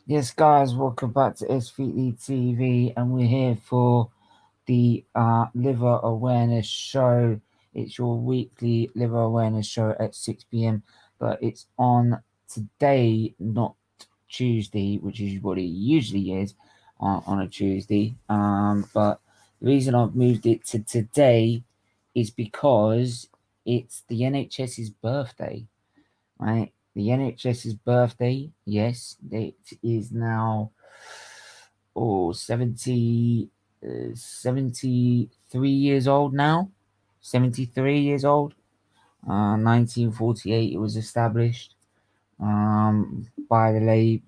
Yes, guys, welcome back to SFeatleyTV, and we're here for the liver awareness show. It's your weekly liver awareness show at 6 p.m., but it's on today, not Tuesday, which is what it usually is on a Tuesday. But the reason I've moved it to today is because it's the NHS's birthday, right? The NHS's birthday, yes, it is now 70, 73 years old now. 73 years old. 1948 it was established by the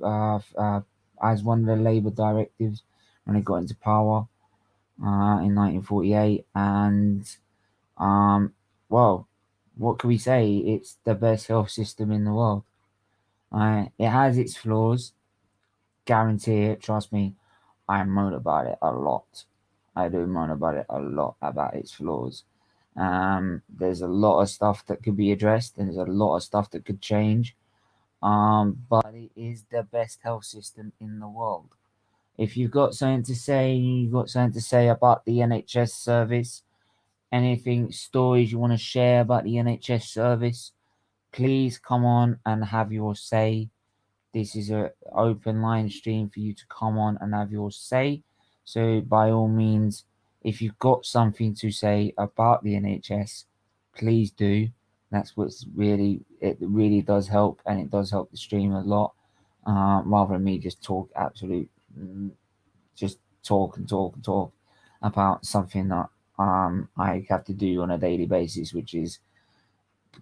as one of the Labour directives when it got into power in 1948. And um, well, what can we say? It's the best health system in the world. It has its flaws, guarantee it. Trust me, I moan about it a lot. I do moan about it a lot about its flaws. There's a lot of stuff that could be addressed, and there's a lot of stuff that could change. But it is the best health system in the world. If you've got something to say, you've got something to say about the NHS service, anything, stories you want to share about the NHS service, please come on and have your say. This is an open line stream for you to come on and have your say. So by all means, if you've got something to say about the NHS, please do. That's what's really, it really does help, and it does help the stream a lot. Rather than me just talk just talk and talk and talk about something that I have to do on a daily basis, which is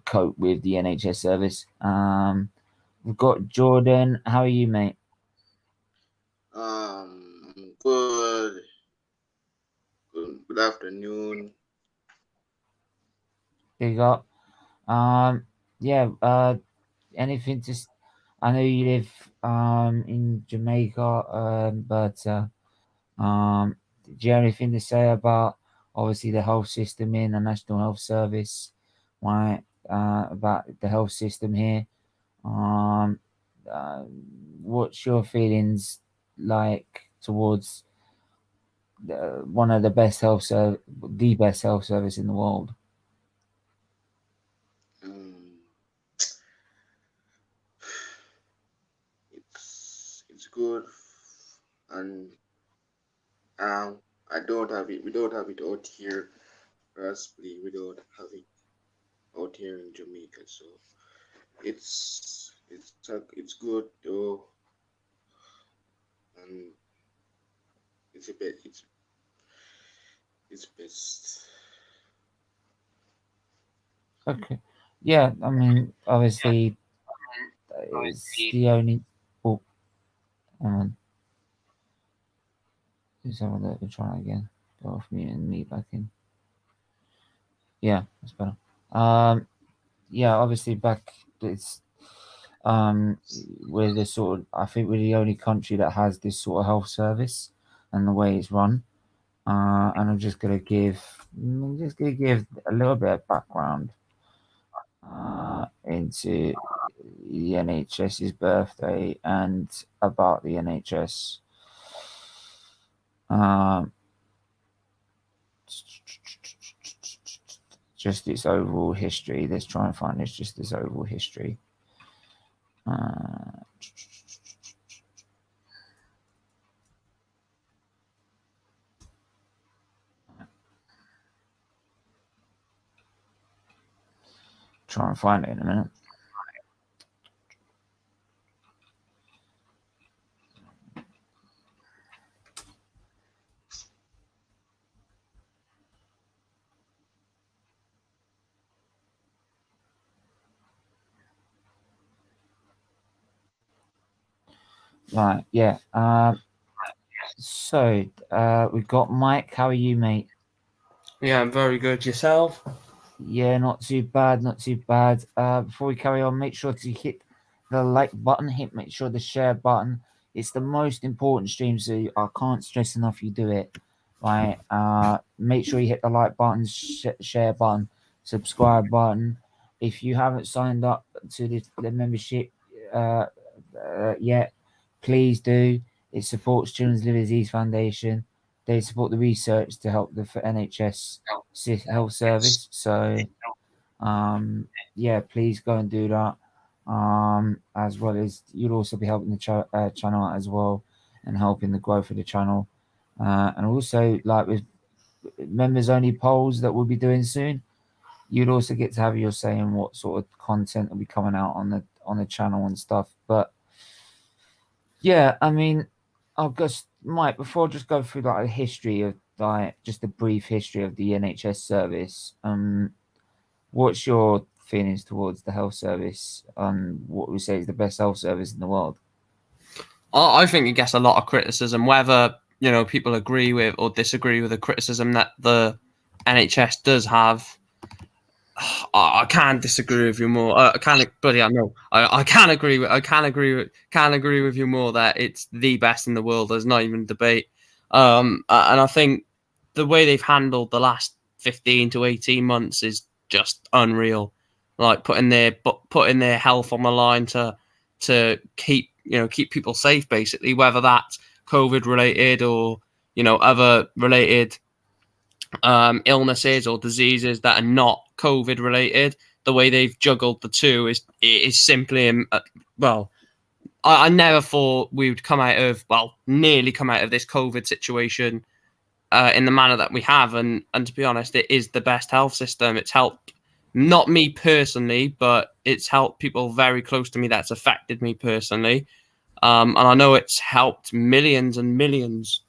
cope with the NHS service. We've got Jordan. How are you, mate? Good. Good afternoon. You got yeah. Anything to? I know you live in Jamaica. But do you have anything to say about obviously the health system in the National Health Service? Right. About the health system here. Um. Uh, what's your feelings like towards one of the best the best health service in the world? Um, it's good, and I don't have it. We don't have it out here. Possibly we don't have it out here in Jamaica. So it's good though, and it's a bit it's best. Okay. Yeah, I mean, obviously, it's the only. Oh, hang on. Is someone that we're trying again? Go off mute and me back in. Yeah, that's better. Um, yeah, obviously back. It's we're the sort of. I think we're the only country that has this sort of health service and the way it's run. And I'm just gonna give a little bit of background into the NHS's birthday and about the NHS. Um, just its overall history. Let's try and find this. Just this overall history. Uh, try and find it in a minute. Right, yeah. We've got Mike. How are you, mate? Yeah, I'm very good. Yourself? Yeah, not too bad, not too bad. Before we carry on, make sure to hit the like button, make sure the share button. It's the most important stream, so I can't stress enough you do it. Right. Make sure you hit the like button, share button, subscribe button. If you haven't signed up to the membership yet, please do. It supports Children's Liver Disease Foundation. They support the research to help the NHS health service. So, yeah, please go and do that. As well as you'll also be helping the channel out as well, and helping the growth of the channel. And also, like with members only polls that we'll be doing soon, you'd also get to have your say in what sort of content will be coming out on the channel and stuff. But yeah, I mean, I'll just Mike, before I just go through like a history of like just a brief history of the NHS service. What's your feelings towards the health service and what we say is the best health service in the world? I think it gets a lot of criticism, whether people agree with or disagree with the criticism that the NHS does have. I can't disagree with you more. I can't, buddy. I know. I can't agree with. Can't agree with you more that it's the best in the world. There's not even debate. And I think the way they've handled the last 15 to 18 months is just unreal. Like putting their health on the line to keep people safe, basically, whether that's COVID related or other related illnesses or diseases that are not COVID related. The way they've juggled the two is simply well. I never thought we would nearly come out of this COVID situation in the manner that we have, and to be honest, it is the best health system. It's helped not me personally, but it's helped people very close to me that's affected me personally, and I know it's helped millions and millions.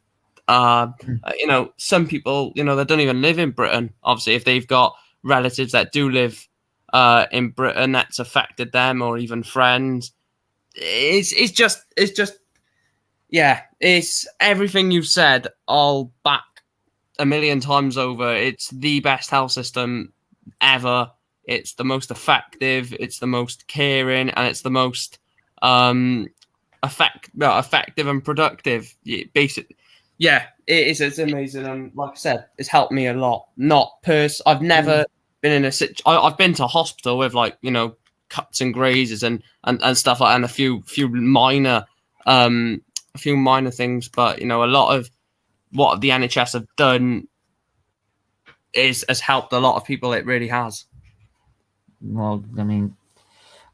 Some people, that don't even live in Britain. Obviously, if they've got relatives that do live in Britain, that's affected them, or even friends. It's just, yeah. It's everything you've said. I'll back a million times over. It's the best health system ever. It's the most effective. It's the most caring, and it's the most effective and productive. Basically. Yeah, it is. It's amazing, and like I said, it's helped me a lot. I've never been in a situation. I've been to hospital with cuts and grazes and stuff like that, and a few minor things. But a lot of what the NHS have done has helped a lot of people. It really has. Well, I mean,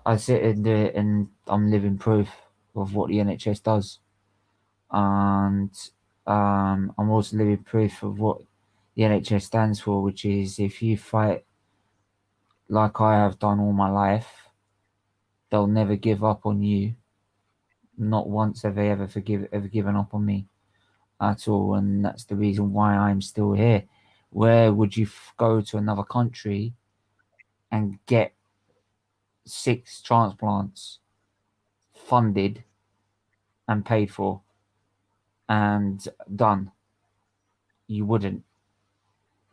I sit and do it, and I'm living proof of what the NHS does, and I'm also living proof of what the NHS stands for, which is if you fight like I have done all my life, they'll never give up on you. Not once have they ever given up on me at all, and that's the reason why I'm still here. Where would you go to another country and get 6 transplants funded and paid for and done? You wouldn't.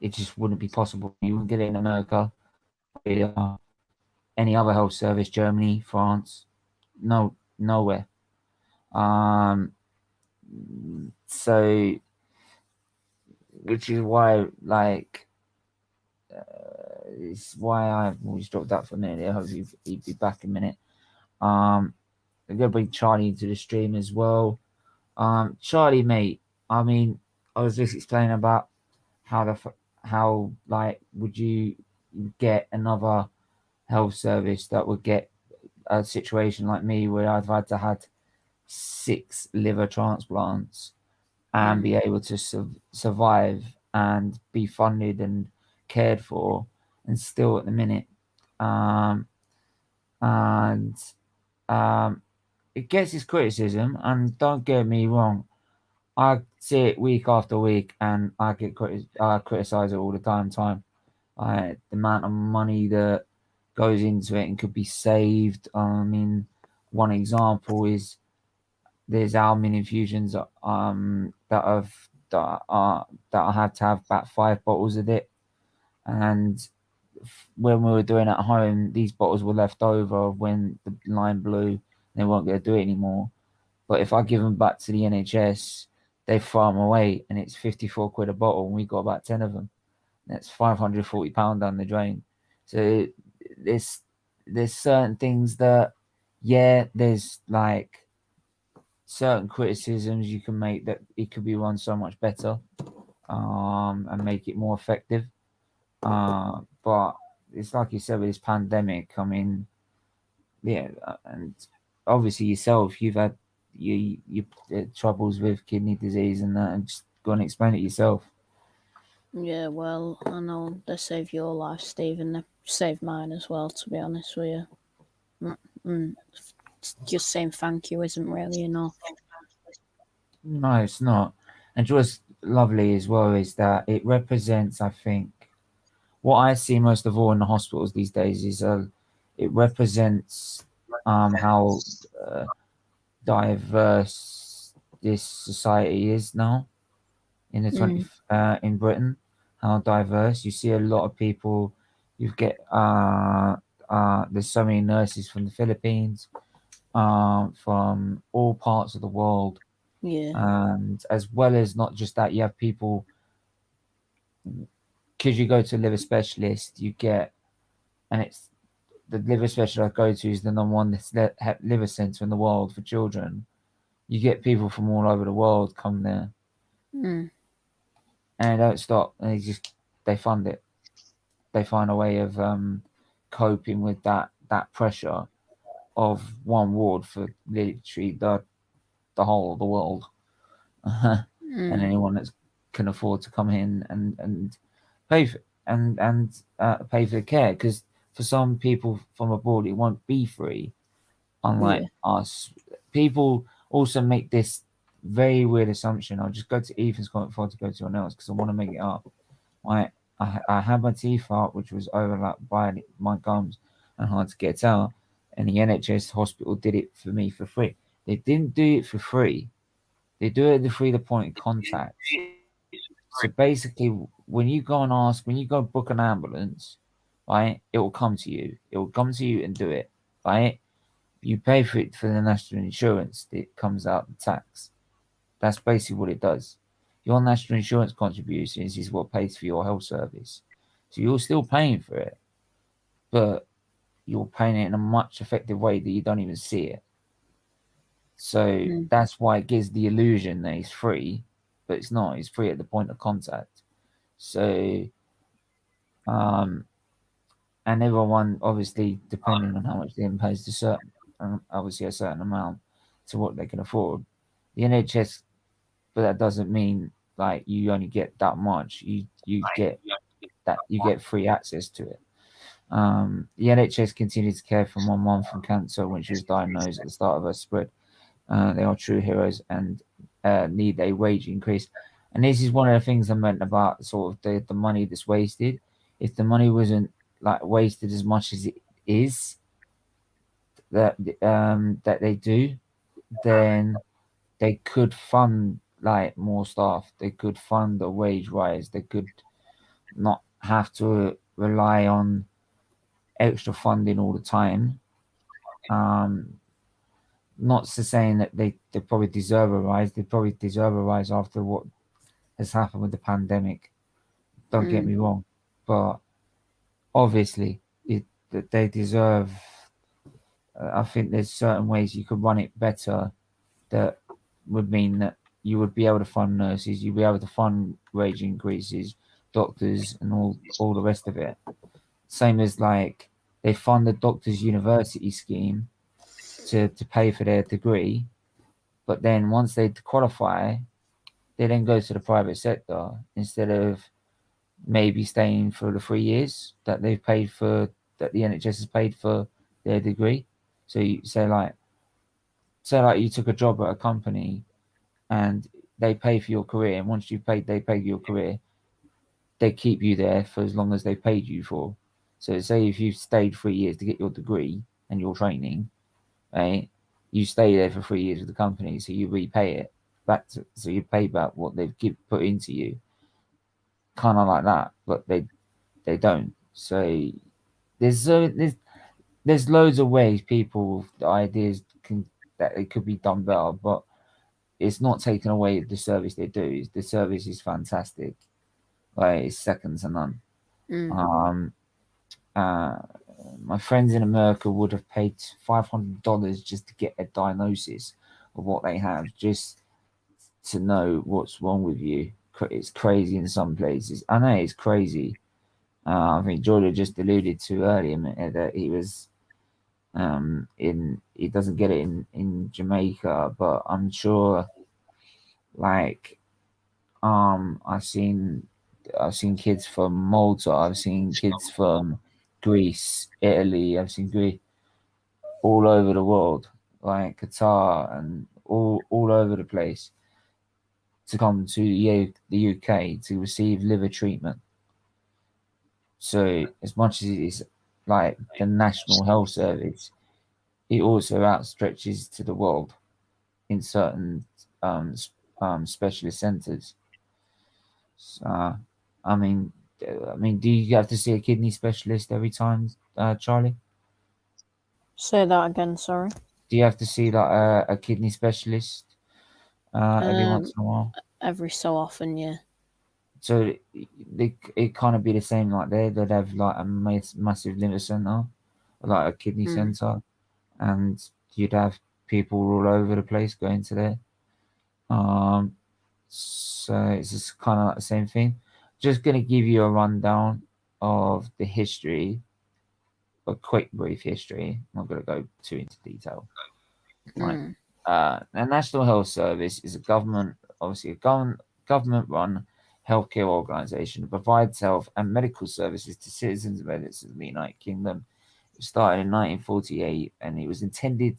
It just wouldn't be possible. You wouldn't get it in America, any other health service, Germany, France, no, nowhere. So, which is why, it's why I always dropped that for a minute. I hope he'd be back in a minute. I'm gonna bring Charlie into the stream as well. Charlie, mate. I mean, I was just explaining about how would you get another health service that would get a situation like me where I've had to had 6 liver transplants and be able to survive and be funded and cared for, and still at the minute, it gets its criticism. And don't get me wrong, I see it week after week, and I get criticise it all the time. The amount of money that goes into it and could be saved. I mean, one example is there's albumin infusions that I had to have about 5 bottles of it, and when we were doing it at home, these bottles were left over when the line blew. They weren't going to do it anymore. But if I give them back to the NHS, they throw them away, and it's 54 quid a bottle, and we got about 10 of them. That's £540 down the drain. So there's certain things that, yeah, there's like certain criticisms you can make that it could be run so much better, and make it more effective. But it's like you said with this pandemic. I mean, yeah, and obviously yourself, you've had you troubles with kidney disease and that, and just go and explain it yourself. Yeah, well, I know they saved your life, Steve, and they saved mine as well, to be honest with you. Just saying thank you isn't really enough. No, it's not. And what's lovely as well is that it represents, I think, what I see most of all in the hospitals these days is it represents how diverse this society is now in the in Britain. How diverse, you see a lot of people. You get there's so many nurses from the Philippines, from all parts of the world, Yeah. and as well as not just that, you have people. Because you go to a liver specialist, you get, and it's the liver specialist I go to is the number one liver center in the world for children. You get people from all over the world come there, Mm. and they don't stop. And they fund it. They find a way of coping with that pressure of one ward for literally the whole of the world, and anyone that can afford to come in and pay for pay for the care, because for some people from abroad it won't be free, unlike us. People also make this very weird assumption. I'll just go to Ethan's comment before to go to someone else because I want to make it up. I had my teeth out, which was overlapped by my gums and hard to get out, and the NHS hospital did it for me for free. They didn't do it for free. They do it through the point of contact. So basically, when you go and ask, when you go book an ambulance, right, it will come to you. It will come to you and do it, right? You pay for it for the national insurance that comes out the tax. That's basically what it does. Your national insurance contributions is what pays for your health service. So you're still paying for it, but you're paying it in a much effective way that you don't even see it. So that's why it gives the illusion that it's free, but it's not. It's free at the point of contact. So, and everyone obviously, depending on how much they impose, to certain, obviously a certain amount to what they can afford. The NHS, but that doesn't mean like you only get that much. You get that, you get free access to it. The NHS continued to care for my mum from cancer when she was diagnosed at the start of her spread. They are true heroes and need a wage increase. And this is one of the things I meant about sort of the money that's wasted. If the money wasn't like wasted as much as it is that they do, then they could fund like more staff. They could fund a wage rise. They could not have to rely on extra funding all the time. Not to saying that they probably deserve a rise. They probably deserve a rise after what has happened with the pandemic. Don't get me wrong, but obviously that they deserve. I think there's certain ways you could run it better that would mean that you would be able to fund nurses, you'd be able to fund wage increases, doctors, and all the rest of it. Same as like they fund the doctors' university scheme to pay for their degree, but then once they qualify, they then go to the private sector instead of maybe staying for the 3 years that they've paid for, that the NHS has paid for their degree. So you say like you took a job at a company and they pay for your career, and once you've paid, they pay for your career, they keep you there for as long as they paid you for. So say if you've stayed 3 years to get your degree and your training, right? You stay there for 3 years with the company, so you repay it back so you pay back what they've put into you, kind of like that. But they don't. So there's there's loads of ways people the ideas can that it could be done better, but it's not taking away the service they do. The service is fantastic, like it's second to none. Uh, my friends in America would have paid $500 just to get a diagnosis of what they have just to know what's wrong with you. It's crazy in some places. I know it's crazy. I think Georgia just alluded to earlier that he was he doesn't get it in Jamaica, but I'm sure like I've seen kids from Malta, I've seen kids from Greece, Italy, I've seen Greece all over the world, like Qatar and all over the place to come to the UK to receive liver treatment. So as much as it is like the National Health Service, it also outstretches to the world in certain specialist centres. So, do you have to see a kidney specialist every time, Charlie? Say that again, sorry. Do you have to see like a kidney specialist every once in a while? Every so often, yeah. So it kind of be the same like there. They'd have like a massive liver centre, like a kidney centre, and you'd have people all over the place going to there. So it's just kind of like the same thing. Just going to give you a rundown of the history, a quick brief history. I'm not going to go too into detail. Right. The National Health Service is a government, obviously a government-run healthcare organisation that provides health and medical services to citizens of the United Kingdom. It started in 1948, and it was intended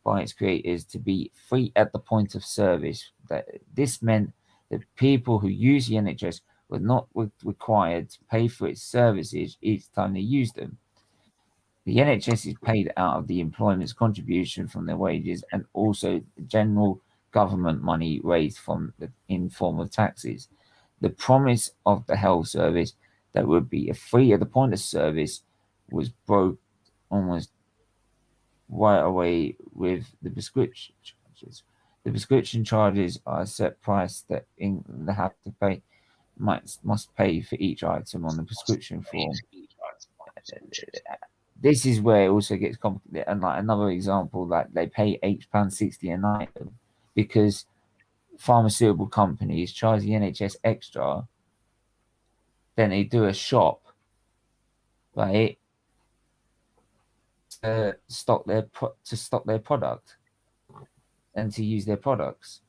by its creators to be free at the point of service. This meant that people who use the NHS were not required to pay for its services each time they used them. The NHS is paid out of the employment's contribution from their wages and also general government money raised in form of taxes. The promise of the health service that would be free at the point of service was broke almost right away with the prescription charges. The prescription charges are a set price that England have to pay must pay for each item on the prescription form. This is where it also gets complicated. And like another example, that they pay £8.60 an item because pharmaceutical companies charge the NHS extra. Then they do a shop, right, to stock their product and to use their products.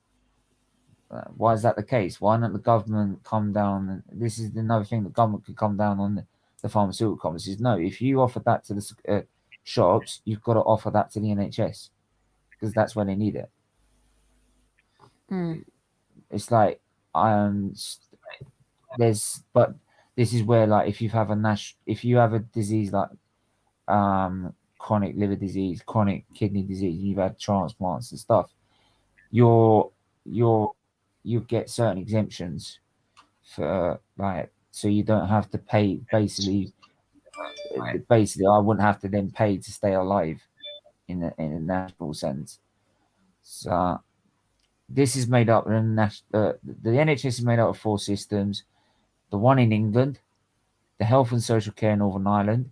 Why is that the case? Why don't the government come down? And this is another thing: the government could come down on the pharmaceutical companies. No, if you offer that to the shops, you've got to offer that to the NHS because that's where they need it. It's like but this is where like if you have a disease like chronic liver disease, chronic kidney disease, you've had transplants and stuff, you get certain exemptions for like, so you don't have to pay. Basically I wouldn't have to then pay to stay alive in a national sense. So this is made up the NHS is made up of 4 systems: the one in England, the Health and Social Care in Northern Ireland,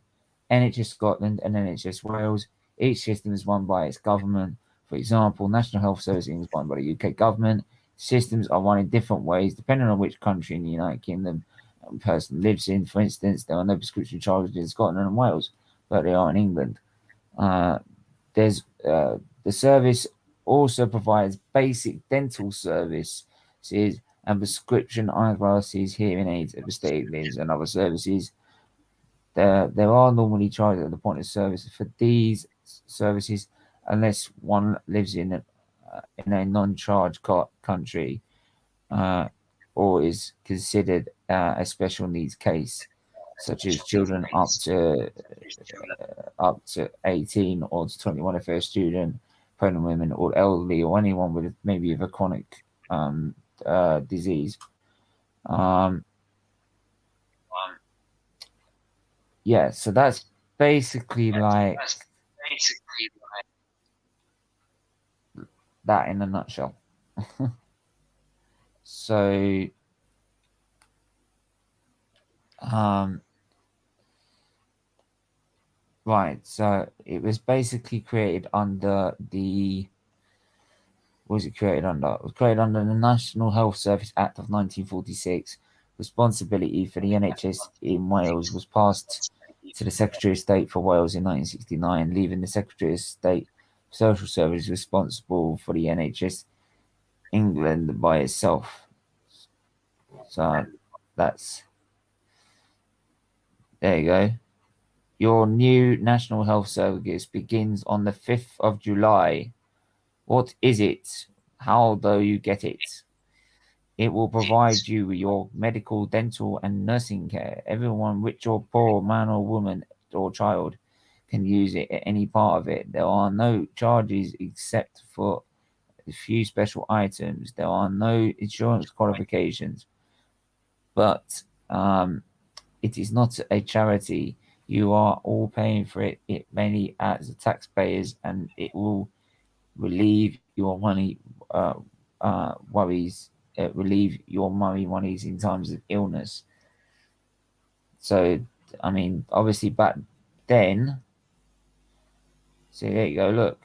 NHS Scotland, and NHS Wales. Each system is run by its government. For example, National Health Service is run by the UK government. Systems are run in different ways depending on which country in the United Kingdom a person lives in. For instance, there are no prescription charges in Scotland and Wales, but they are in England. The service also provides basic dental services and prescription eyeglasses, hearing aids, staples, and other services. There are normally charges at the point of service for these services, unless one lives in a non-charge country or is considered a special needs case, such as children up to 18 or to 21 if they're a student, pregnant women, or elderly, or anyone with maybe a chronic disease. Yeah, so that's basically like that in a nutshell. So right, so it was basically created under the was it created under? It was created under the National Health Service Act of 1946. Responsibility for the NHS in Wales was passed to the Secretary of State for Wales in 1969, leaving the Secretary of State for Social Services responsible for the NHS England by itself. So that's there you go. Your new National Health Service begins on the 5th of July. What is it? How do you get it? It will provide you with your medical, dental, and nursing care. Everyone, rich or poor, man or woman or child, can use it at any part of it. There are no charges except for a few special items. There are no insurance qualifications. But it is not a charity. You are all paying for it mainly as taxpayers, and it will relieve your money worries. Relieve your money worries in times of illness. So, I mean, obviously back then. So there you go. Look,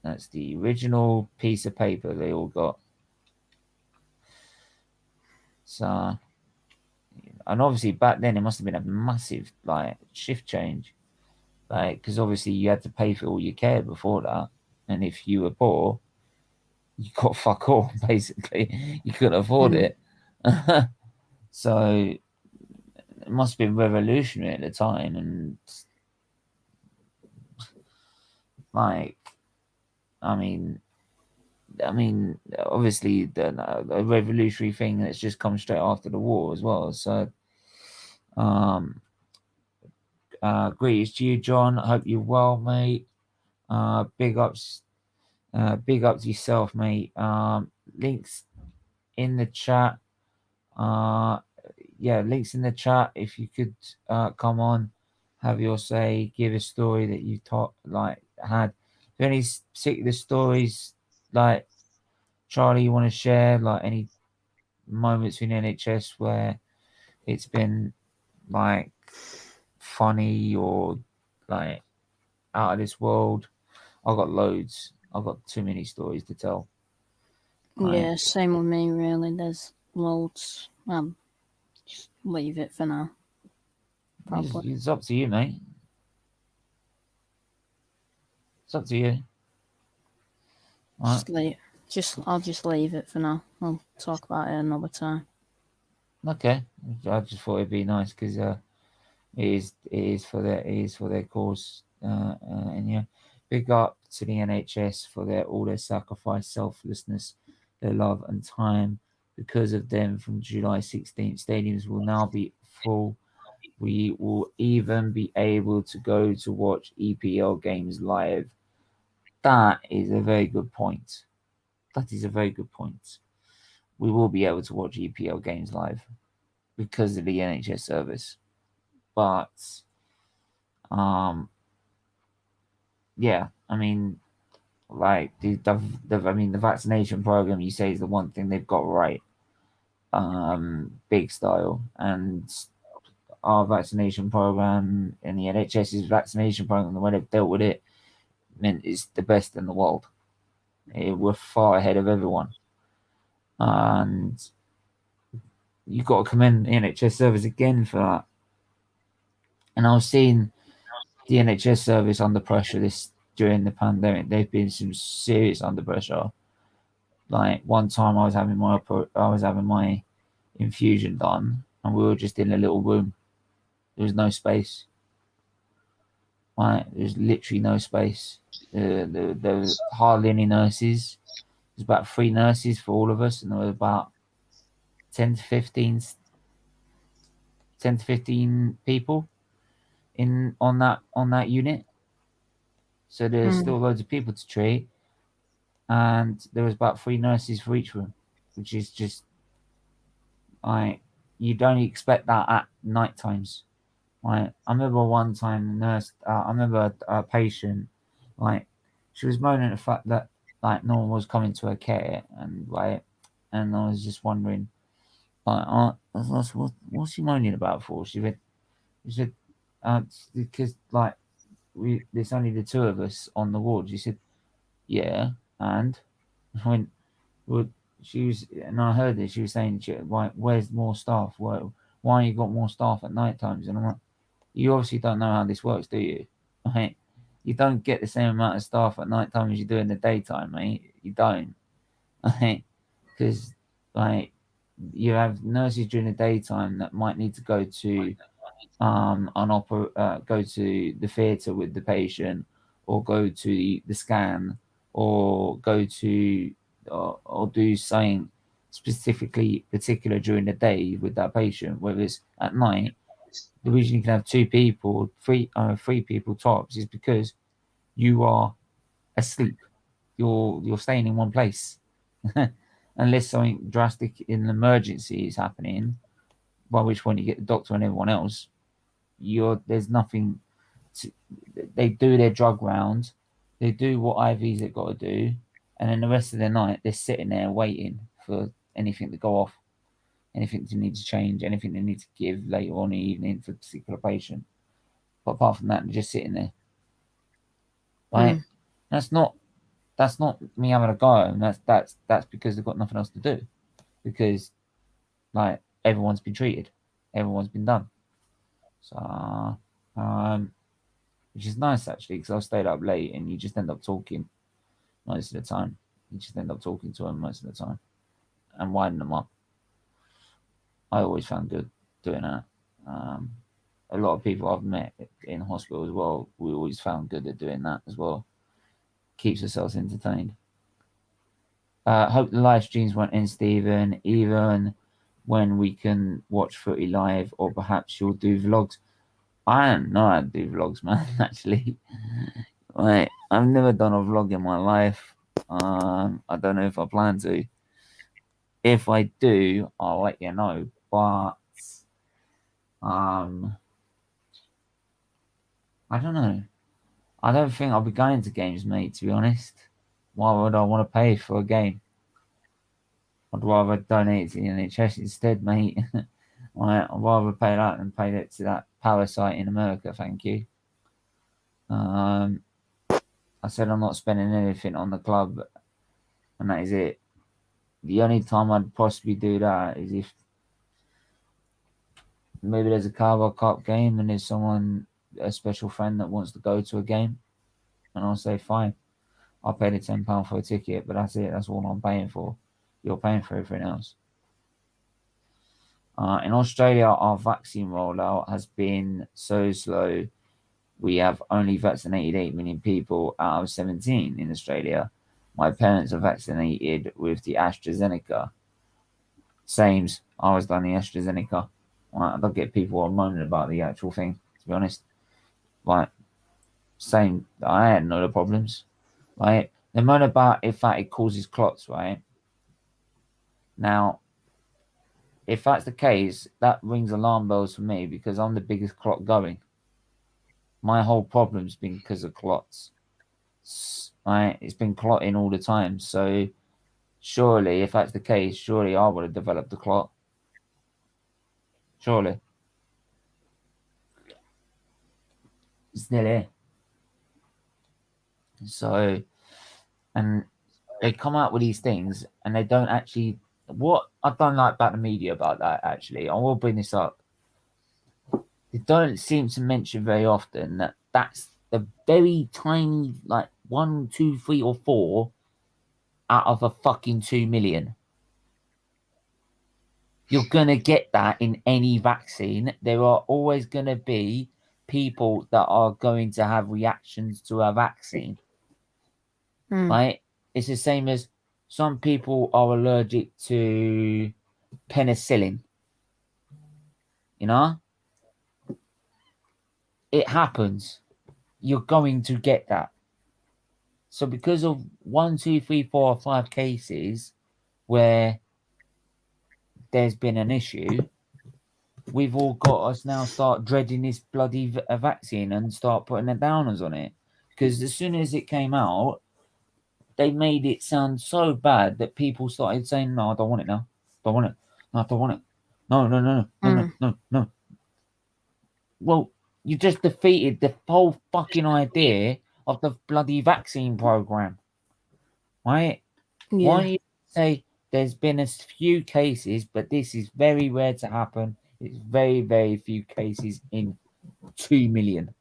that's the original piece of paper they all got. So, and obviously back then it must have been a massive like shift change, like because obviously you had to pay for all your care before that, and if you were poor, you got fuck all basically. You couldn't afford it. So it must have been revolutionary at the time, and like, I mean, obviously the revolutionary thing that's just come straight after the war as well. So, greetings to you, John. I hope you're well, mate. Big ups to yourself, mate. Links in the chat. Yeah, links in the chat. If you could come on, have your say, give a story that you had. If any particular stories like Charlie you want to share, like any moments in NHS where it's been like funny or like out of this world. I've got loads. I've got too many stories to tell. Yeah, same with me, really. There's loads. Just leave it for now. Probably. It's up to you, mate. It's up to you. Right. I'll just leave it for now. I'll talk about it another time. Okay. I just thought it'd be nice because it is for their cause. And yeah, big up to the NHS for all their sacrifice, selflessness, their love and time. Because of them, from July 16th, stadiums will now be full. We will even be able to go to watch EPL games live. That is a very good point. That is a very good point. We will be able to watch EPL games live because of the NHS service. But yeah, I mean, like the vaccination program, you say, is the one thing they've got right, big style. And our vaccination program and the NHS's vaccination program, the way they've dealt with it, meant it's the best in the world. We're far ahead of everyone, and you've got to commend the NHS service again for that. And I was seeing the NHS service under pressure during the pandemic. They've been some serious under pressure. Like one time, I was having my infusion done, and we were just in a little room. There was no space. Right, there's literally no space. There was hardly any nurses. There's about 3 nurses for all of us, and there were about 10 to 15 people on that unit. So there's still loads of people to treat, and there was about 3 nurses for each room, which is just like, you don't expect that at night times. Like, I remember one time I remember a patient, like, she was moaning at the fact that like no one was coming to her care, and I was just wondering, like, what's she moaning about for? She said, because like there's only the 2 of us on the ward. She said, yeah, and when she was, and I heard this, she was saying, why, where's more staff? Why you got more staff at night times? And I'm like, you obviously don't know how this works, do you? Right? You don't get the same amount of staff at night time as you do in the daytime, mate. You don't. Because, like, you have nurses during the daytime that might need to go to go to the theatre with the patient, or go to the scan, or go to or do something specifically particular during the day with that patient. Whether it's at night, the reason you can have two people, three people tops, is because you are asleep. You're staying in one place, unless something drastic in an emergency is happening, by which point you get the doctor and everyone else. There's nothing. They do their drug rounds, they do what IVs they've got to do, and then the rest of the night they're sitting there waiting for anything to go off, anything to need to change, anything they need to give later on in the evening for a particular patient. But apart from that, they're just sitting there. Right? That's not me having a go, and that's because they've got nothing else to do. Because like everyone's been treated, everyone's been done. So which is nice actually, because I stayed up late and you just end up talking most of the time. You just end up talking to them most of the time and winding them up. I always found good doing that. A lot of people I've met in hospital as well, we always found good at doing that as well. Keeps ourselves entertained. Hope the live streams won't end, Stephen, even when we can watch footy live, or perhaps you'll do vlogs. I don't know how to do vlogs, man, actually. Like, I've never done a vlog in my life. I don't know if I plan to. If I do, I'll let you know. But I don't know. I don't think I'll be going to games, mate, to be honest. Why would I want to pay for a game? I'd rather donate to the NHS instead, mate. I'd rather pay that than pay it to that parasite in America, thank you. I said I'm not spending anything on the club, and that is it. The only time I'd possibly do that is if maybe there's a Carabao Cup game and there's a special friend that wants to go to a game, and I'll say, fine, I'll pay the £10 for a ticket, but that's it. That's all I'm paying for. You're paying for everything else. In Australia, our vaccine rollout has been so slow. We have only vaccinated 8 million people out of 17 in Australia. My parents are vaccinated with the AstraZeneca. Sames. I was done the AstraZeneca. I don't get people moaning about the actual thing, to be honest. Like, same. I had no problems. Right? They moan about if that it causes clots, right? Now, if that's the case, that rings alarm bells for me, because I'm the biggest clot going. My whole problem's been because of clots. Right? It's been clotting all the time. So surely, if that's the case, surely I would have developed a clot. Surely. It's still here. So, and they come out with these things and they don't actually. What I don't like about the media about that, actually, I will bring this up. They don't seem to mention very often that that's the very tiny, like 1, 2, 3, or 4 out of a fucking 2 million. You're going to get that in any vaccine. There are always going to be people that are going to have reactions to a vaccine. Right? It's the same as some people are allergic to penicillin. You know? It happens. You're going to get that. So because of 1, 2, 3, 4, or 5 cases where there's been an issue, we've all got us now start dreading this bloody vaccine and start putting the downers on it. Because as soon as it came out, they made it sound so bad that people started saying, no, I don't want it now. Don't want it. No, I don't want it. No. Well, you just defeated the whole fucking idea of the bloody vaccine program. Right? Why don't Yeah. you say there's been a few cases, but this is very rare to happen. It's very, very few cases in 2 million.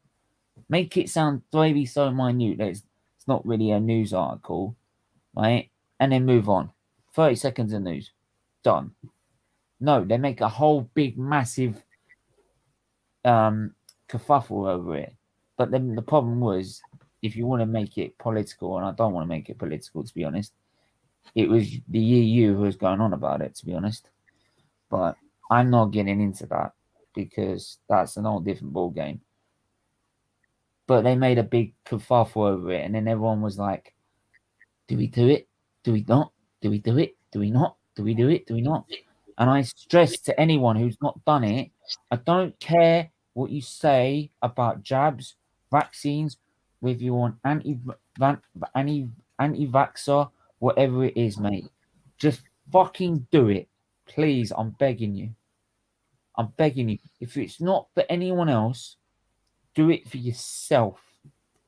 Make it sound maybe so minute that it's not really a news article, right? And then move on. 30 seconds of news. Done. No, they make a whole big, massive kerfuffle over it. But then the problem was, if you want to make it political, and I don't want to make it political, to be honest, it was the EU who was going on about it, to be honest. But I'm not getting into that because that's an all different ball game. But they made a big kerfuffle over it, and then everyone was like, "Do we do it? Do we not? Do we do it? Do we not? Do we do it? Do we not?" And I stress to anyone who's not done it, I don't care what you say about jabs, vaccines, whether you're on anti-vaxxer, whatever it is, mate. Just fucking do it. Please, I'm begging you. I'm begging you. If it's not for anyone else, do it for yourself.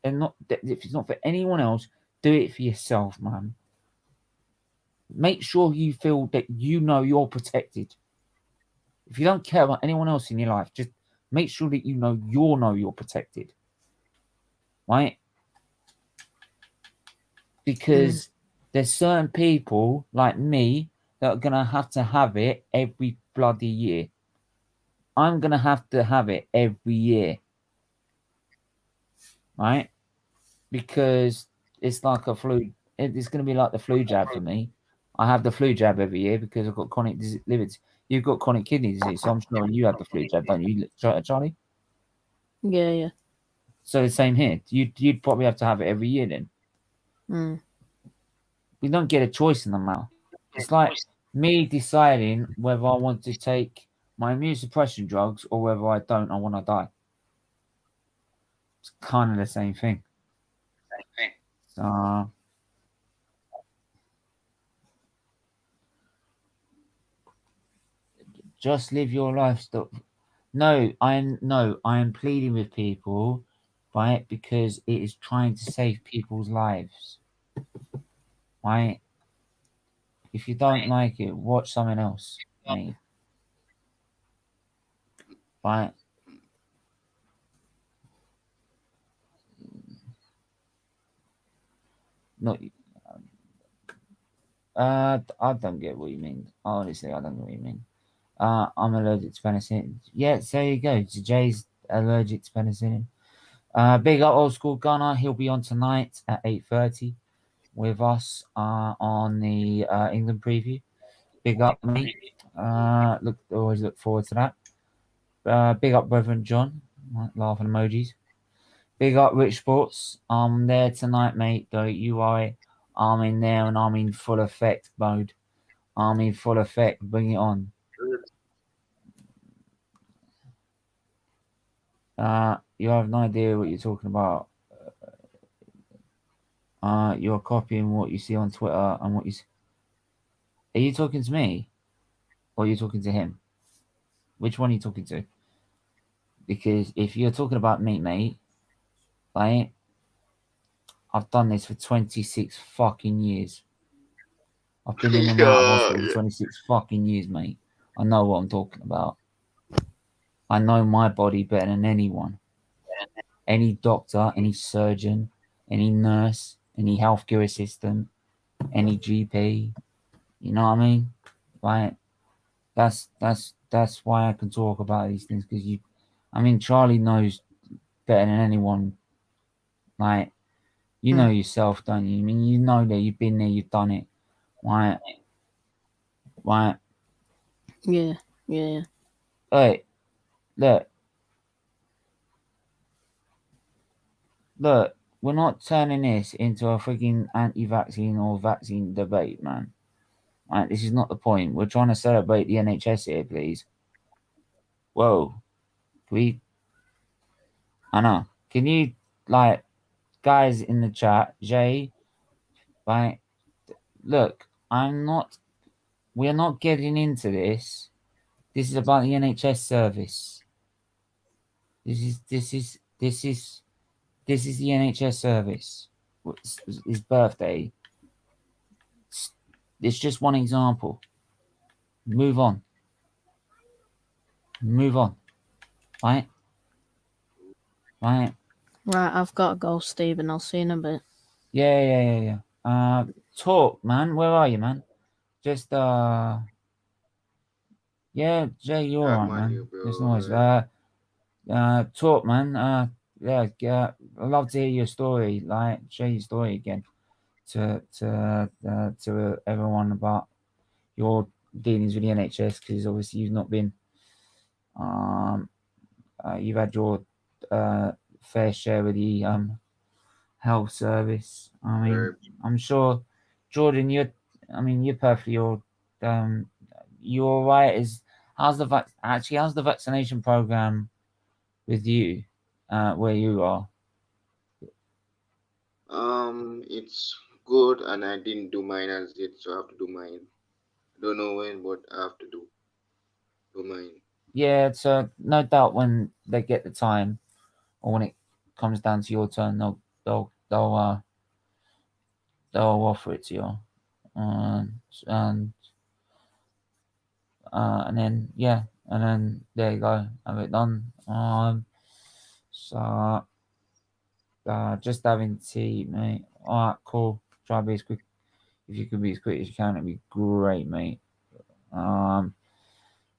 And not if it's not for anyone else, do it for yourself, man. Make sure you feel that you know you're protected. If you don't care about anyone else in your life, just make sure that you know you're protected. Right? Because there's certain people like me that are gonna have to have it every bloody year. I'm gonna have to have it every year. Right? Because it's like a flu. It's gonna be like the flu jab for me. I have the flu jab every year because I've got chronic liver. You've got chronic kidney disease, so I'm sure you have the flu jab, don't you, Charlie? Yeah, yeah. So the same here. You'd probably have to have it every year then. We don't get a choice in the matter. It's like me deciding whether I want to take my immune suppression drugs or whether I don't. I want to die. It's kind of the same thing. So just live your lifestyle. No, I am pleading with people, right? Because it is trying to save people's lives, right? If you don't like it, watch something else, mate. Right? No, I don't get what you mean. Honestly, I don't get what you mean. I'm allergic to penicillin. Yeah, so there you go. Jay's allergic to penicillin. Big up old school Gunner. He'll be on tonight at 8:30 with us on the England preview. Big up, mate. Always look forward to that. Big up, Reverend John. Laughing emojis. Big up, Rich Sports. I'm there tonight, mate. Don't you worry. I'm in there and I'm in full effect mode. I'm in full effect. Bring it on. You have no idea what you're talking about. You're copying what you see on Twitter and what you. Are you talking to me, or are you talking to him? Which one are you talking to? Because if you're talking about me, mate, right? I've done this for 26 fucking years. I've been in and out of hospital for 26 fucking years, mate. I know what I'm talking about. I know my body better than anyone. Any doctor, any surgeon, any nurse, any healthcare assistant, any GP. You know what I mean? Right? That's why I can talk about these things because Charlie knows better than anyone. Like, you know yourself, don't you? I mean, you know that you've been there, you've done it. Right? Right? Yeah, yeah. Hey, look, we're not turning this into a freaking anti-vaccine or vaccine debate, man. Right, this is not the point. We're trying to celebrate the NHS here, please. Whoa. I know. Can you, like, guys in the chat, Jay, right? Look, we're not getting into this. This is about the NHS service. This is the NHS service. His birthday. it's just one example. Move on. Move on. Right? Right? Right, I've got to go, Stephen. I'll see you in a bit. Yeah. Talk, man. Where are you, man? Just yeah, Jay, you're I'm alright, on you, man. There's noise. bro. Talk, man. Yeah, I'd love to hear your story. Like, share your story again to everyone about your dealings with the NHS, because obviously you've not been you've had your fair share with the health service. I mean, Right. I'm sure, Jordan, you're perfectly you're all right. How's the vaccination program with you, where you are? It's good, and I didn't do mine as yet, so I have to do mine. I don't know when, but I have to do mine. Yeah, it's no doubt when they get the time, or when it comes down to your turn, they'll offer it to you, and and then yeah, and then there you go, have it done. So just having tea, mate. All right, cool. Try to be as quick, if you can be as quick as you can. It'd be great, mate. So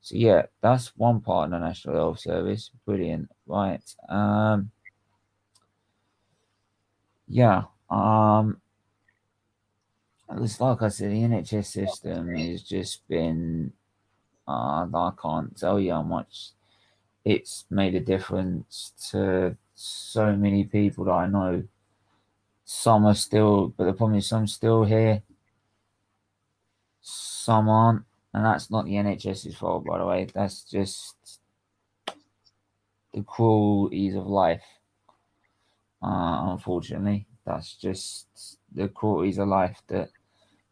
yeah, that's one part of the National Health Service. Brilliant, right? Yeah. It's like I said, the NHS system has just been. I can't tell you how much it's made a difference to so many people that I know. Some are still, but the problem is some still here, some aren't, and that's not the NHS's fault, by the way. That's just the cruelties of life. Unfortunately, that's just the cruelties of life. That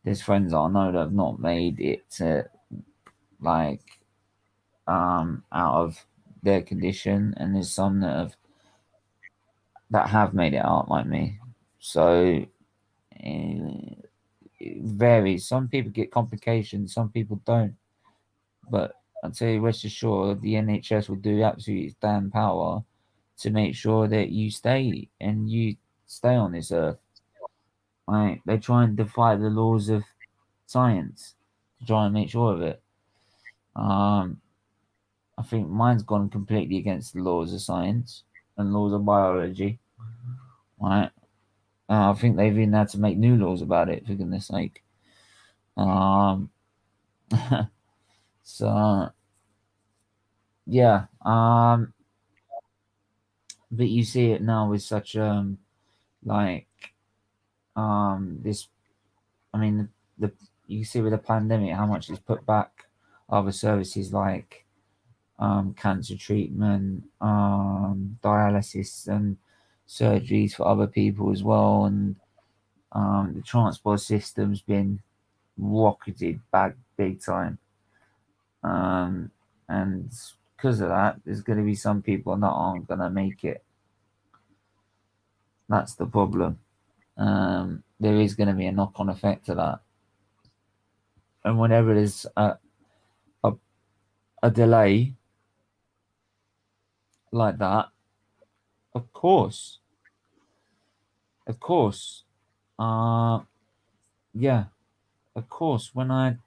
there's friends I know that have not made it to, like, out of their condition, and there's some that have made it out, like me. So it varies. Some people get complications, some people don't. But I'll tell you, rest assured, the NHS will do absolutely its damn power to make sure that you stay on this earth. Right? They try and defy the laws of science to try and make sure of it. I think mine's gone completely against the laws of science and laws of biology. Right? I think they've even had to make new laws about it, for goodness sake. Um, so yeah. But you see it now with such like this. I mean, the you see with the pandemic how much it's put back other services like cancer treatment, dialysis, and surgeries for other people as well, and the transport system's been rocketed back big time. Um, and because of that, there's going to be some people that aren't going to make it. That's the problem. There is going to be a knock-on effect to that, and whenever there's a, a delay like that, of course, of course, uh, yeah, of course, when there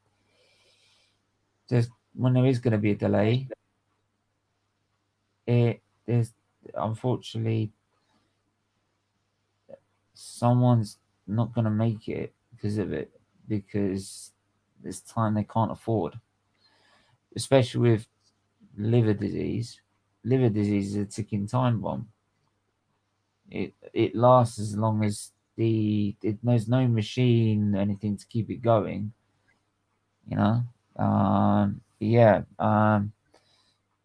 is going to be a delay, there's unfortunately someone's not going to make it because of it, because there's time they can't afford, especially with liver disease. Liver disease is a ticking time bomb. It lasts as long as there's no machine or anything to keep it going. You know. Yeah.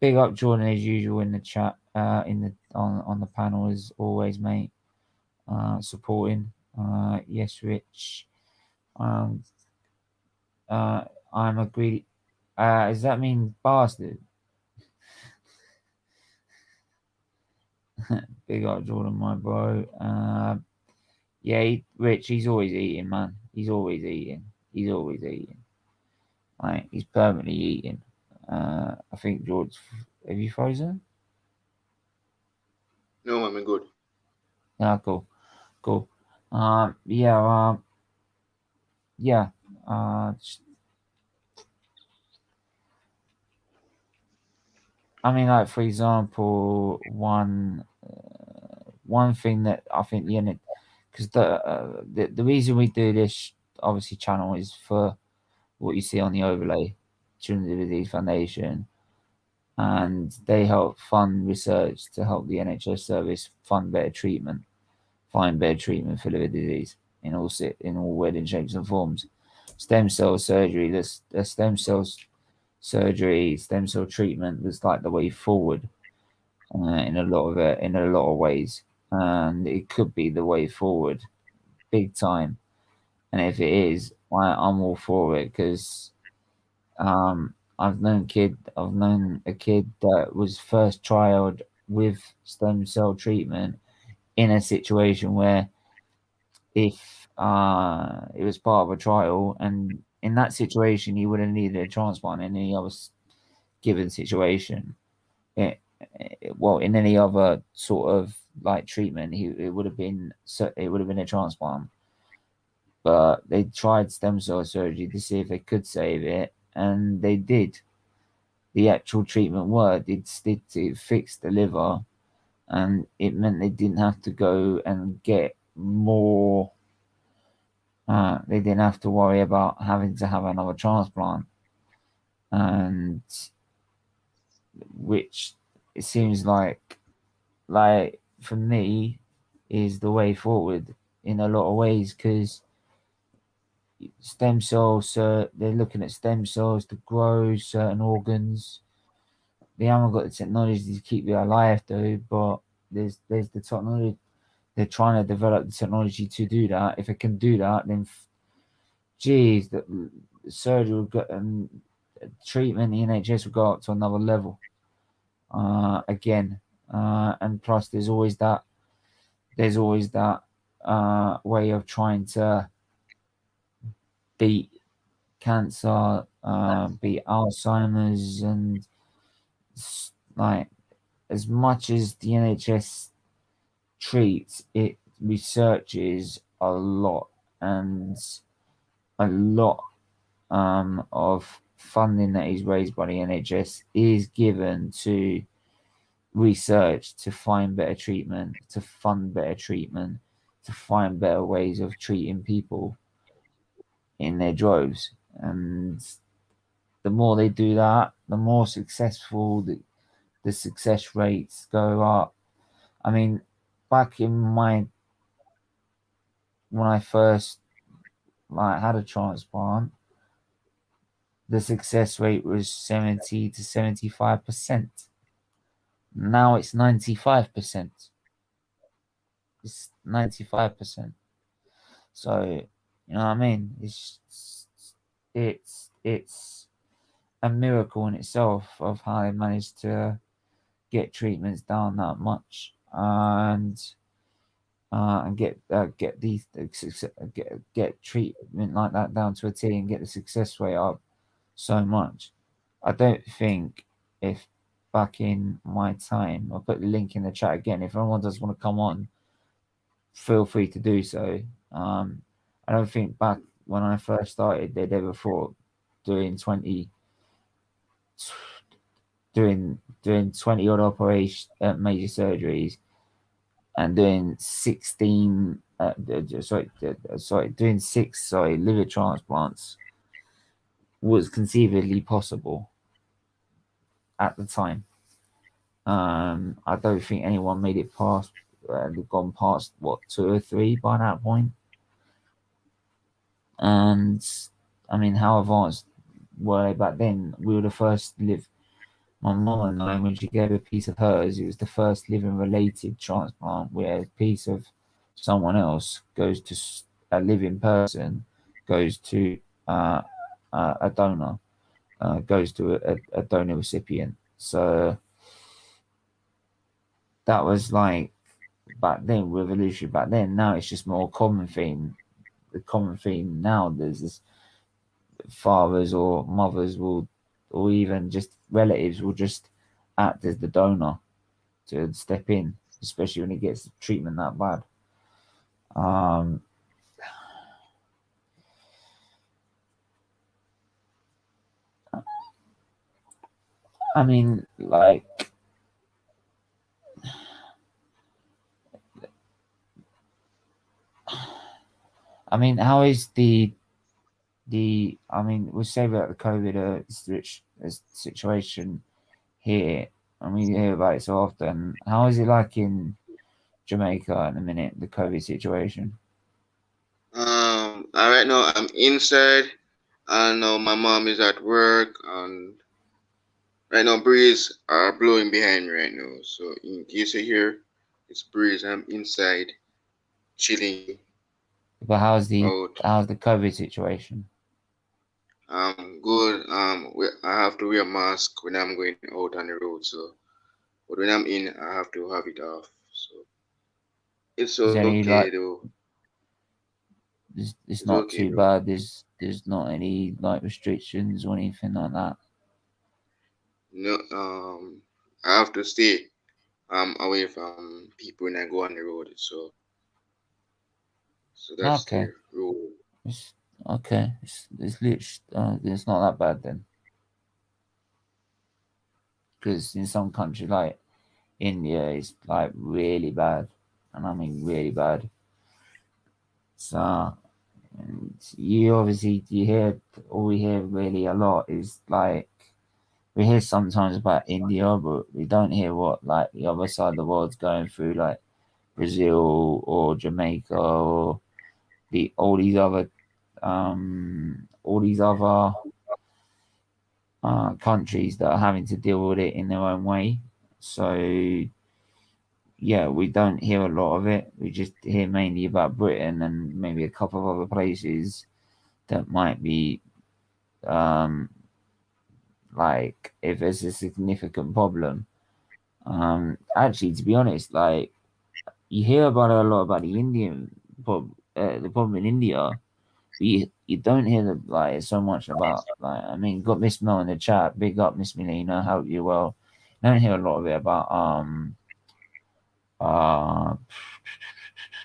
Big up Jordan as usual in the chat. In the on the panel as always, mate. Supporting. Yes, Rich. Um. I'm a greedy. Does that mean bastard? Big up Jordan, my bro. Yeah, Rich, he's always eating, man. He's always eating. He's always eating. Like he's permanently eating. I think George, have you frozen? No, I'm good. Yeah, cool, cool. Yeah, yeah. I mean, like for example, one thing that I think because the reason we do this obviously channel is for what you see on the overlay, Children's Disease Foundation, and they help fund research to help the NHS service fund better treatment, find better treatment for liver disease in all weird shapes and forms. Stem cell surgery, the stem cells surgery, stem cell treatment was like the way forward in a lot of ways, and it could be the way forward, big time. And if it is, I'm all for it because I've known a kid that was first trialed with stem cell treatment in a situation where if it was part of a trial, and in that situation he would have needed a transplant in any other given situation. Well, in any other sort of like treatment, it would have been a transplant. But they tried stem cell surgery to see if they could save it, and they did. The actual treatment worked. It fixed the liver, and it meant they didn't have to go and get more. They didn't have to worry about having to have another transplant, and which it seems like for me is the way forward in a lot of ways because stem cells. They're looking at stem cells to grow certain organs. They haven't got the technology to keep you alive though, but there's the technology. They're trying to develop the technology to do that. If it can do that, then geez, the surgery will get treatment. The NHS will go up to another level again. And plus, there's always that way of trying to beat cancer, beat Alzheimer's, and like as much as the NHS treats, it researches a lot, and a lot of funding that is raised by the NHS is given to research to find better treatment, to fund better treatment, to find better ways of treating people in their droves. And the more they do that, the more successful the success rates go up. I mean, back in when I first had a transplant, the success rate was 70 to 75%. Now it's 95%. It's 95%. So you know what I mean? It's a miracle in itself of how they managed to get treatments down that much and get these get treatment like that down to a T and get the success rate up so much. I don't think if back in my time, I'll put the link in the chat again. If anyone does want to come on, feel free to do so. I don't think back when I first started, they'd ever thought doing 20 odd operation major surgeries and doing 16 doing 6 liver transplants was conceivably possible at the time. I don't think anyone made it past gone past what 2 or 3 by that point. And I mean, how advanced were they back then? We were the first live. My mum and I, when she gave a piece of hers, it was the first living-related transplant where a piece of someone else goes to a living person, goes to a donor, goes to a donor recipient. So that was like back then, revolutionary back then. Now it's just more common thing. The common thing now there's this fathers or mothers will, or even just relatives will just act as the donor to step in, especially when it gets treatment that bad. Um, I mean, like, I mean, how is I mean, we'll say about the COVID situation here. I mean, you hear about it so often. How is it like in Jamaica at the minute, the COVID situation? Right now I'm inside. I know my mom is at work, and right now breeze are blowing behind me right now. So in case you hear it's breeze, I'm inside chilling But out. how's the COVID situation? Good. I have to wear a mask when I'm going out on the road. So, but when I'm in, I have to have it off. So it's Is there any okay like though. it's It's not okay too though. bad. There's not any like restrictions or anything like that. No, I have to stay away from people when I go on the road. So that's the Okay, rule. it's okay. It's not that bad then, because in some countries like India, it's like really bad, and I mean really bad. So and you obviously you hear all we hear really a lot is like we hear sometimes about India, but we don't hear what like the other side of the world's going through, like Brazil or Jamaica or the all these other countries that are having to deal with it in their own way. So yeah, we don't hear a lot of it. We just hear mainly about Britain and maybe a couple of other places that might be um, like if there's a significant problem. Actually, to be honest, like you hear about a lot about the problem in India. But you don't hear like so much about like I mean, got Miss Mel in the chat. Big up, Miss Melina. Hope you well. Don't hear a lot of it about uh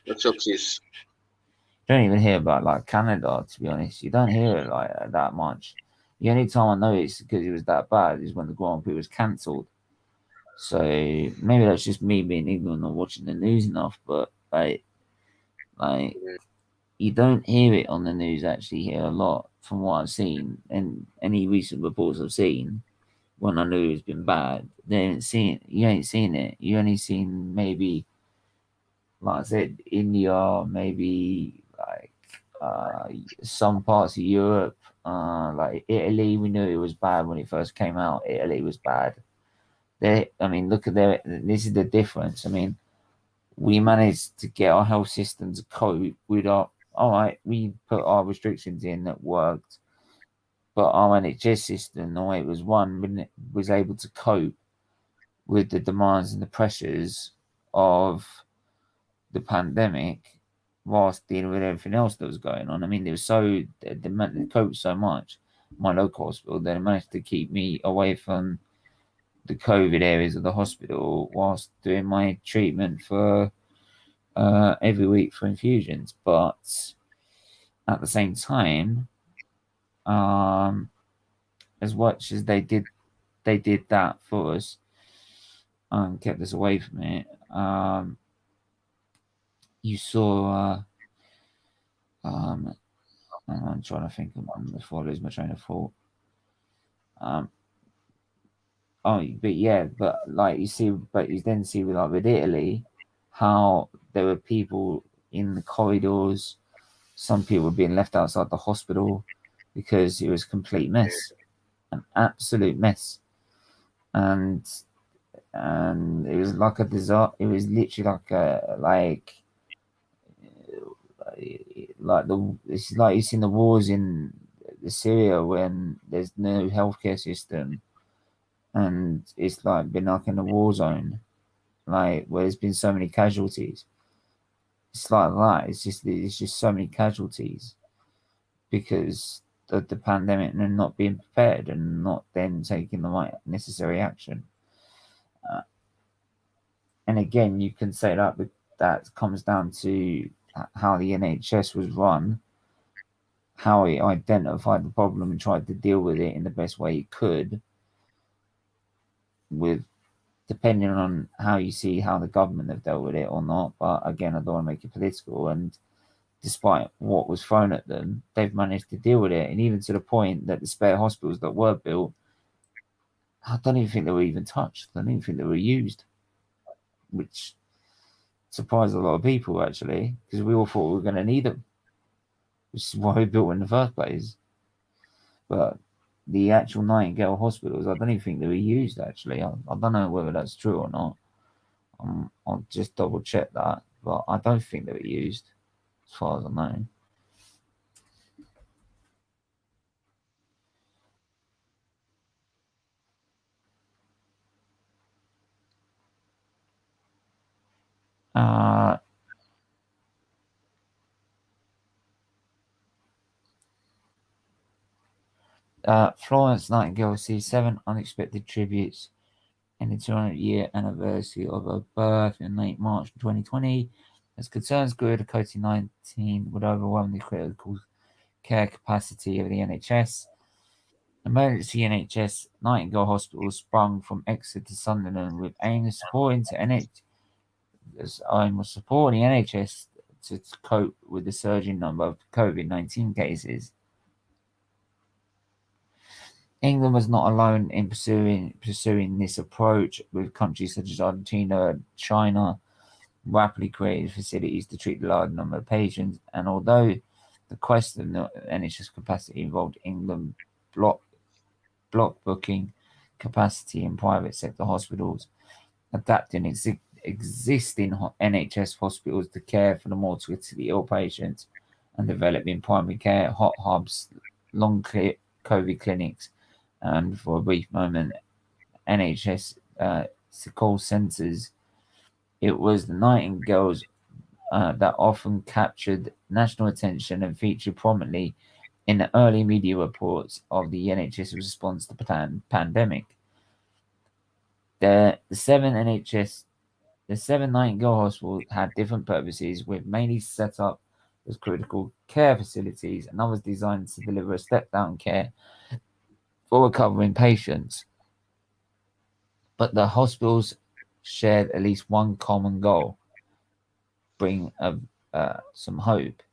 What's up, sis? don't even hear about like Canada. To be honest, you don't hear it like that much. The only time I noticed because it was that bad is when the Grand Prix was cancelled. So maybe that's just me being ignorant or watching the news enough. But like you don't hear it on the news actually here a lot from what I've seen and any recent reports I've seen when I knew it's been bad. They ain't seen you ain't seen it. You only seen maybe like I said, India, maybe like uh some parts of Europe, like Italy, we knew it was bad when it first came out. Italy was bad. I mean, look at their. This is the difference. I mean, we managed to get our health system to cope with our. All right, we put our restrictions in that worked, but our NHS system, the way it was run, was able to cope with the demands and the pressures of the pandemic whilst dealing with everything else that was going on. I mean, they managed to cope so much. My local hospital, they managed to keep me away from the COVID areas of the hospital whilst doing my treatment for every week for infusions. But at the same time, um, as much as they did that for us and kept us away from it. You saw. I'm trying to think before I lose my train of thought. Um, but yeah, but like you see, but you then see with like with Italy, how there were people in the corridors. Some people being left outside the hospital because it was a complete mess, an absolute mess, and and it was like a disaster. It was literally like the it's like you've seen the wars in the Syria when there's no healthcare system and it's like been like in a war zone, like where there's been so many casualties. It's like that. It's just so many casualties because the pandemic and not being prepared and not then taking the right necessary action. And again, you can say that comes down to how the NHS was run, how it identified the problem and tried to deal with it in the best way it could, with depending on how you see how the government have dealt with it or not. But again, I don't want to make it political. And despite what was thrown at them, they've managed to deal with it. And even to the point that the spare hospitals that were built, I don't even think they were even touched. I don't even think they were used, which surprised a lot of people actually, because we all thought we were going to need them, which is why we built in the first place. But the actual Nightingale hospitals, I don't even think they were used actually. I don't know whether that's true or not. I'll just double check that, but I don't think they were used as far as I know. Florence Nightingale received 7 unexpected tributes in the 200-year anniversary of her birth in late March 2020. As concerns grew, the COVID-19 would overwhelm the critical care capacity of the NHS. Emergency NHS Nightingale Hospital sprung from Exeter to Sunderland with aim of supporting the NHS to cope with the surging number of COVID-19 cases. England was not alone in pursuing this approach, with countries such as Argentina and China rapidly created facilities to treat a large number of patients. And although the question of NHS capacity involved England block booking capacity in private sector hospitals, adapting existing NHS hospitals to care for the more critically ill patients, and developing primary care hot hubs, long COVID clinics, and for a brief moment, NHS call centres. It was the Nightingales that often captured national attention and featured prominently in the early media reports of the NHS response to the pandemic. The seven Nightingale hospitals had different purposes, with mainly set up as critical care facilities and others designed to deliver a step-down care for recovering patients. But the hospitals shared at least one common goal: bring some hope.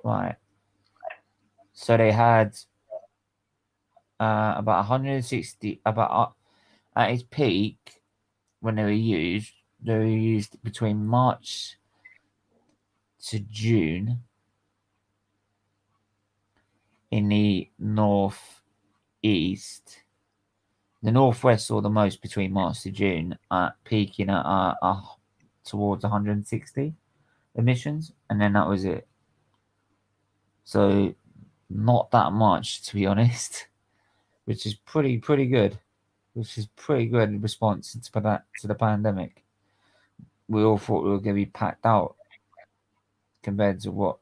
Right. So they had about 160, at its peak, when they were used between March to June in the north east. The northwest saw the most between March to June, peaking at towards 160 admissions, and then that was it. So not that much, to be honest, which is pretty good. Which is pretty good in response to the pandemic. We all thought we were going to be packed out compared to what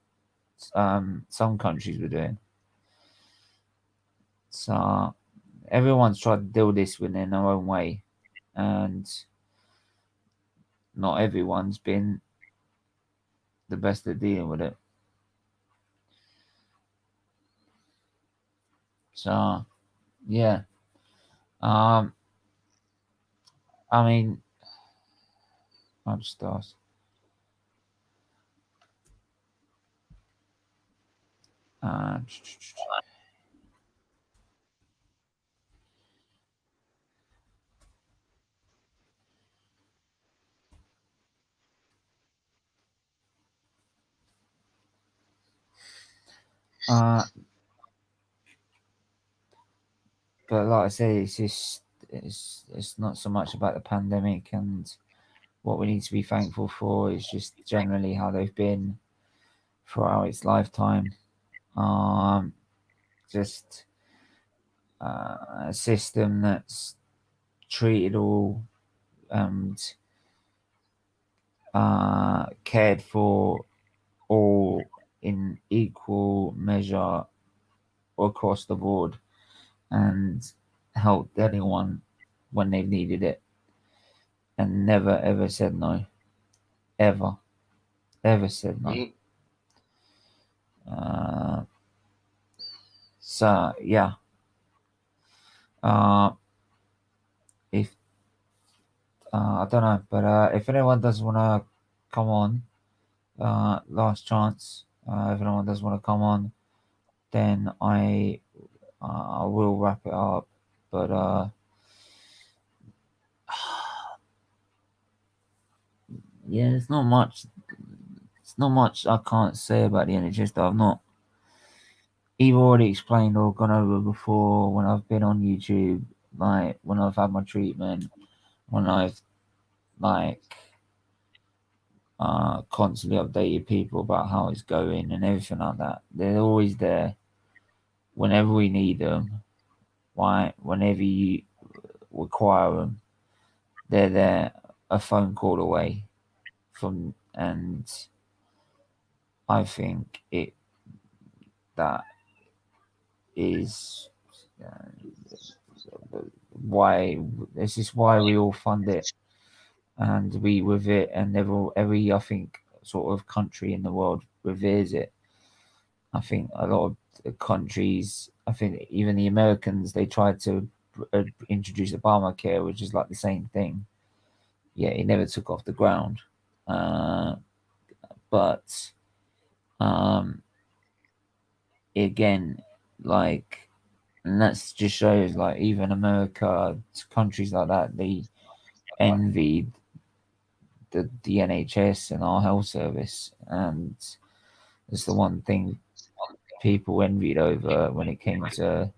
some countries were doing. So everyone's tried to deal this in their own way, and not everyone's been the best at dealing with it. So yeah, I mean, I'll just ask. But like I say, it's not so much about the pandemic, and what we need to be thankful for is just generally how they've been throughout its lifetime. Just a system that's treated all and cared for measure across the board and helped anyone when they've needed it, and never ever said no, ever said no. Mhm. So yeah, if I don't know, but if anyone does want to come on, last chance. If anyone does want to come on, then I will wrap it up. But yeah, there's not much. It's not much I can't say about the NHS that I've not either already explained or gone over before when I've been on YouTube, like when I've had my treatment, when I've like constantly updated people about how it's going and everything like that. They're always there whenever we need them. Right, whenever you require them, they're there, a phone call away from. And I think that is why this is why we all fund it, and we with it, and every I think sort of country in the world reveres it. I think a lot of countries, I think even the Americans, they tried to introduce Obamacare, which is like the same thing. Yeah, it never took off the ground. But again, like, and that just shows, like, even America, countries like that, they envied the NHS and our health service, and it's the one thing people envied over when it came to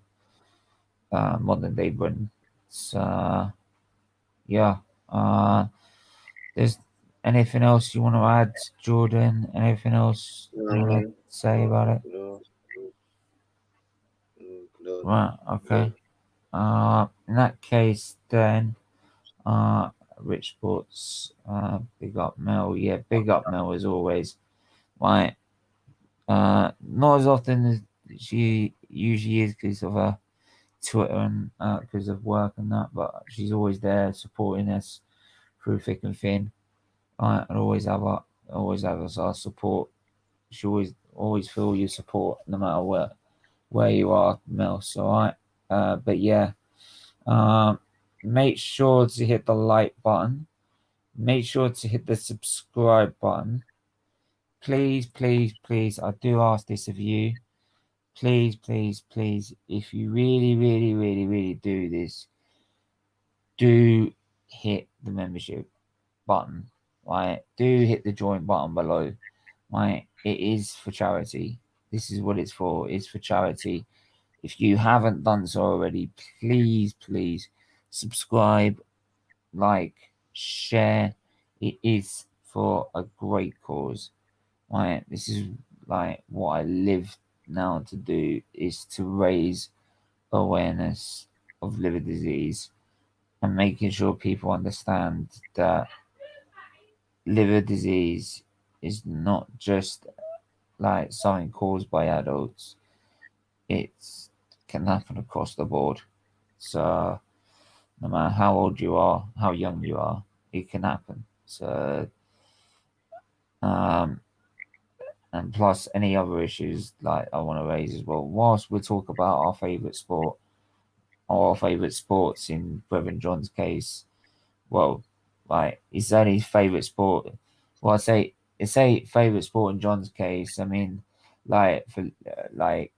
modern day Britain. So yeah, there's anything else you want to add, Jordan? Anything else you want to No, say about it? no, no, Right. no. Okay. In that case, then, Rich Sports, big up Mel. Yeah, big up Mel as always. Right. Not as often as she usually is because of her Twitter and because of work and that, but she's always there supporting us through thick and thin. Right, and always have us our support. She always feel your support no matter where you are, Mel. So but yeah, make sure to hit the like button. Make sure to hit the subscribe button. Please, please, please. I do ask this of you. Please, please, please. If you really, really, really, really do this, do hit the membership button. Right? Do hit the join button below. Right? It is for charity. This is what it's for. It's for charity. If you haven't done so already, please, please subscribe, like, share. It is for a great cause. Right? This is like what I live now to do, is to raise awareness of liver disease and making sure people understand that liver disease is not just like something caused by adults. It can happen across the board. So no matter how old you are, how young you are, it can happen. So and plus any other issues like I want to raise as well. Whilst we talk about our favourite sport, or our favourite sports in Brother John's case, well, like, it's only his favourite sport. Well, I say favourite sport in John's case. I mean, like, for like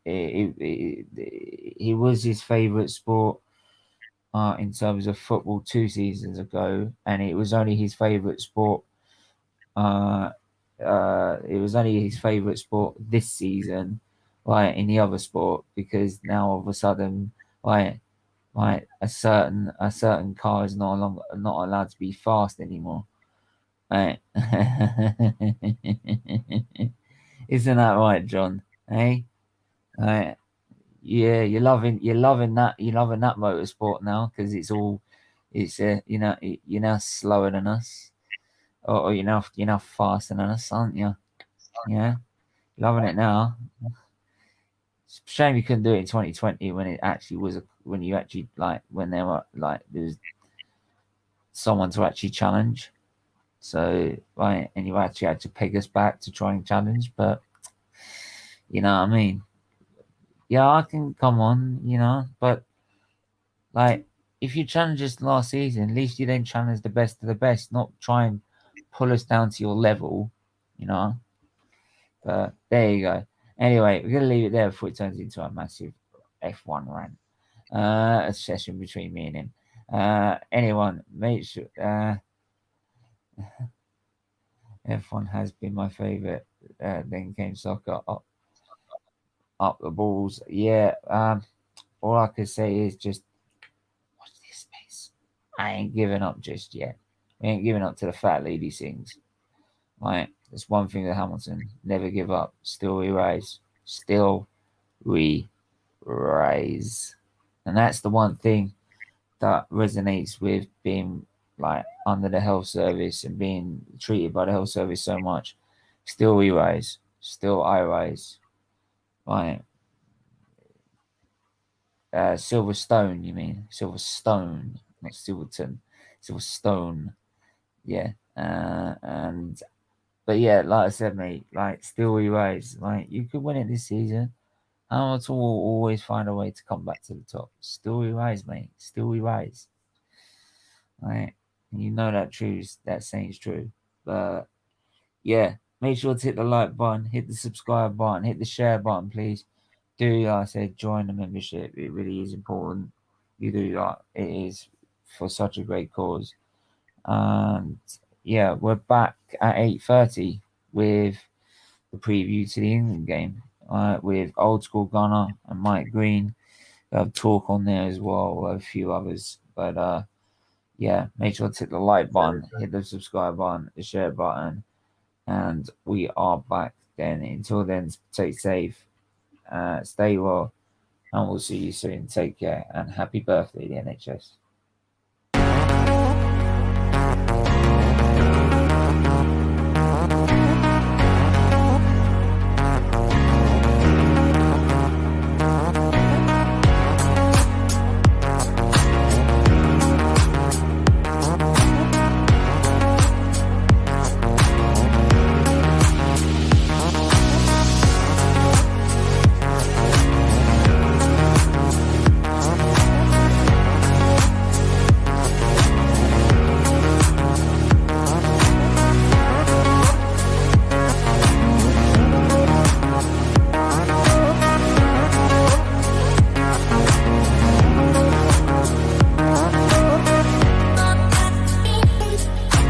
he was his favourite sport in terms of football 2 seasons ago, and it was only his favourite sport. It was only his favourite sport this season, like in the other sport, because now all of a sudden, like a certain car is not allowed to be fast anymore. Right? Isn't that right, John? Hey, right? Yeah, you're loving that motorsport now because you're now slower than us, or you're now faster than us, aren't you? Yeah, loving it now. Shame you couldn't do it in 2020 when it actually was when you actually like when there were like there was someone to actually challenge. So right, and you actually had to peg us back to try and challenge, but you know what I mean. Yeah, I can come on, but like if you challenge us last season, at least you then challenge the best of the best, not try and pull us down to your level, you know. But there you go. Anyway, we're gonna leave it there before it turns into a massive F1 rant. A session between me and him. Anyone, make sure F1 has been my favourite. Then came soccer up the balls. Yeah. All I could say is just watch this space. I ain't giving up just yet. We ain't giving up to the fat lady sings. Right. That's one thing that Hamilton never give up. Still we rise. Still we rise. And that's the one thing that resonates with being like under the health service and being treated by the health service so much. Still we rise. Still I rise. Right. Silverstone, you mean? Silverstone, not Silverton. Silverstone. Yeah. But yeah, like I said, mate, like still we rise. Like you could win it this season. Hamilton will always find a way to come back to the top. Still we rise, mate. Still we rise. Right. And you know that saying's true. But yeah, make sure to hit the like button, hit the subscribe button, hit the share button, please. Do, like I said, join the membership. It really is important. You do that. It is for such a great cause. And yeah, we're back at 8:30 with the preview to the England game with Old School Gunner and Mike Green. We have talk on there as well, a few others. But yeah, make sure to hit the like button, hit the subscribe button, the share button, and we are back then. Until then, stay safe, stay well, and we'll see you soon. Take care and happy birthday, the NHS.